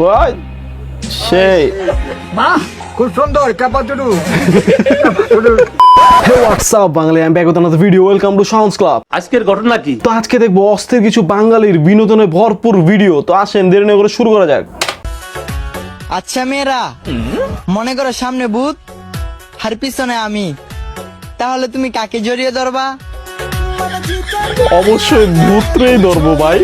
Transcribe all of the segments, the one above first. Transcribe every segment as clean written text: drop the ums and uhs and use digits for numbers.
Y সেই বাহ খুব সুন্দর ক্যাপাচুডু হোয়াটসঅ্যাপ বাঙালি, আমি back with another video. Welcome to sounds club. আজকের ঘটনা কি? তো আজকে দেখবো অস্থির কিছু বাঙালির বিনোদনে ভরপুর ভিডিও। তো আসেন দেরি না করে শুরু করা যাক। আচ্ছা মেয়েরা, মনে করো সামনে ভূত আর পিছনে আমি, তাহলে তুমি কাকে জড়িয়ে ধরবা? অবশ্যই ভূতরেই ধরবো ভাই,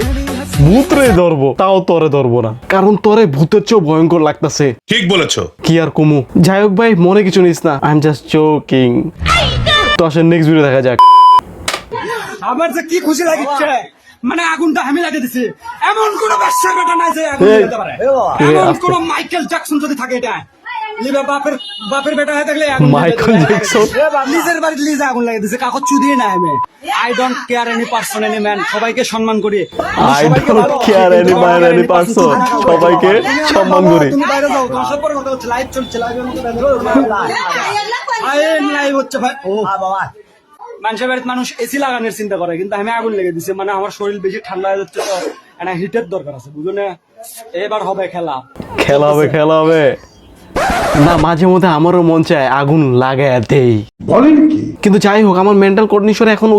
ভূতরেই ধরবো, তাও তরে ধরবো না, কারণ তরে ভূতের চেয়েও ভয়ঙ্কর লাগতেছে। ঠিক বলেছো। কি আর কমু, যাই হোক ভাই মনে কিছু নিস না, আই এম জাস্ট জোকিং। তো আসেন নেক্সট ভিডিও দেখা যাক। আমার যে কি খুশি লাগিচ্ছে, মানে আগুনটা আমি লাগিয়ে দিছি। এমন কোন ব্যবসার বেটা নাই যে আগুন জ্বালাতে পারে। এমন কোন মাইকেল জ্যাকসন যদি থাকে, এটা লিবা বাপের বেটা হয়ে থাকলে আগুন মাইকেল জ্যাকসন নিজের বাড়িতে লিজে আগুন লাগিয়ে দিছে। কাগজ চুদিয়ে না আমি। I don't care any person any man, সবাইকে সম্মান করি। I don't care any man any person, সবাইকে সম্মান করি। তুমি বাইরে যাও, তোমার সব পরে কথা হচ্ছে, লাইভ চলছে, লাইভের মধ্যে লাইভ হচ্ছে ভাই। ও বাবা, মানুষের বাড়িতে মানুষ এসি লাগানোর চিন্তা করে, কিন্তু আমি আগুন লেগে দিছি। মানে আমার শরীর বেশি ঠান্ডা হয়ে যাচ্ছে, তো একটা হিটের দরকার আছে, বুঝো না? এবার হবে খেলা, খেলা হবে, খেলা হবে না। মাঝে মধ্যে আমারও মন চায় আগুন লাগায় দেই, কিন্তু যাই হোক আমার মেন্টাল কন্ডিশন এখন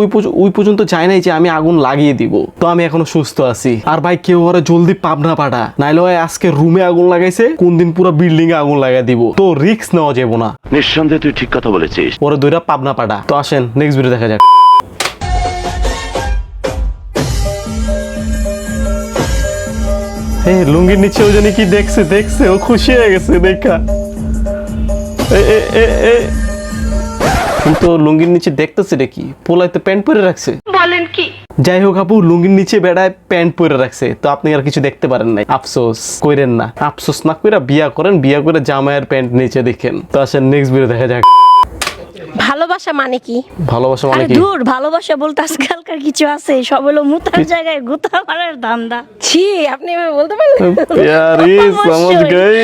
ওই পর্যন্ত চাই নাই যে আমি আগুন লাগিয়ে দিব। তো আমি এখনো সুস্থ আছি। আর ভাই কেউ ওরা জলদি পাবনা পাঠা, নাইলে আজকে রুমে আগুন লাগাইছে, কোন দিন পুরো বিল্ডিং এ আগুন লাগাই দিব। তো রিস্ক নেওয়া যাবো না। নিঃসন্দেহে তুই ঠিক কথা বলেছিস। ওরা দুইটা পাবনা পাঠা। তো আসেন নেক্সট ভিডিও দেখা যাক। লুঙ্গির নিচে ও জানি কি দেখছে ও খুশি হয়ে গেছে দেখা। কিন্তু লুঙ্গির নিচে দেখতেছে রে কি, পোলাইতে প্যান্ট পরে রাখছে, বলেন কি? যাই হোক আপু, লুঙ্গির নিচে বেড়ায় প্যান্ট পরে রাখছে, তো আপনি আর কিছু দেখতে পারেন নাই। আফসোস কইরেন না, আফসোস না কইরা বিয়া করেন, বিয়া করে জামাইয়ের প্যান্ট নিচে দেখেন। তো আসেন নেক্সট ভিডিও দেখা যাক। ভালোবাসা মানে কি? ভালোবাসা মানে আরে কি? দূর, ভালোবাসা বলতে আজকালকার কিছু আছে, সব হলো মুতার জায়গায় গুতা মারার ধান্দা। ছি, আপনি এভাবে বলতে পারলেন? প্যারি সমঝ গই।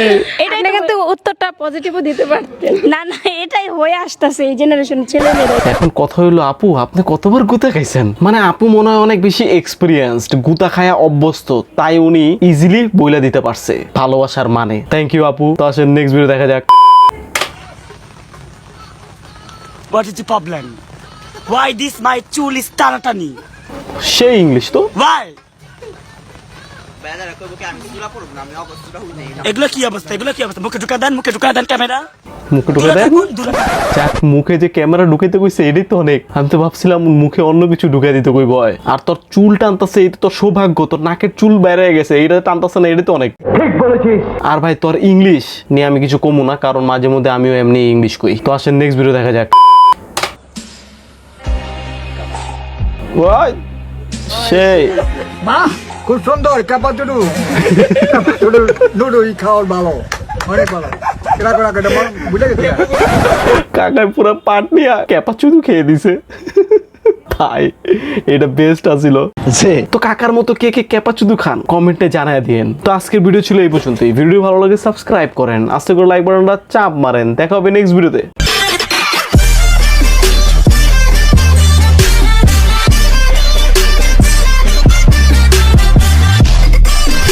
এটা কিন্তু উত্তরটা পজিটিভও দিতে পারতেন। না না, এটাই হয়ে আসতেছে এই জেনারেশন ছেলেমেয়েরা। এখন কথা হইলো আপু, আপনি কতবার গুতা খাইছেন? মানে আপু মনে হয় অনেক বেশি এক্সপিরিয়েন্সড, গুতা খায়া অভ্যস্ত, তাই উনি ইজিলি বইলা দিতে পারছে ভালোবাসার মানে। থ্যাংক ইউ আপু। তো আসেন নেক্সট ভিডিও দেখা যাক। What is the problem? Why this my tool is taratani? সেই ইংলিশ তো। Why? এগুলো কি অবস্থা? মুখে ঢুকা দেন ক্যামেরা। মুখে ঢুকে দেন। যাক, মুখে যে ক্যামেরা ঢুকাইতে কইছে এটাই তো অনেক। আমি তো ভাবছিলাম মুখে অন্য কিছু ঢুকাই দিতে কইব। আর তোর চুল টানতাছে, এটা তোর সৌভাগ্য, তোর নাকের চুল বেড়ে গেছে, এটা টানতাছে না, এটা তো অনেক। ঠিক বলেছিস। আর ভাই তোর ইংলিশ নিয়ে আমি কিছু কমু না, কারণ মাঝে মধ্যে আমিও এমনি ইংলিশ কই। তো আসেন নেক্সট ভিডিও দেখা যাক। ওয়াই সেই বাহ খুব সুন্দর ক্যাপাচুডু লুডু খাওয়ার ভালো, অনেক ভালো। কেনা করা কেটে বুঝে গেছে কাকায় পুরো পাট নিয়ে ক্যাপাচুদু খেয়ে দিছে ভাই, এটা বেস্ট আছিল। তো কাকার মতো কে কে ক্যাপাচুদু খান কমেন্টে জানায় দিয়েন। তো আজকের ভিডিও ছিল এই পর্যন্তই। ভিডিও ভালো লাগে সাবস্ক্রাইব করেন, আস্তে করে লাইক বাটনটা চাপ মারেন। দেখা হবে নেক্সট ভিডিওতে।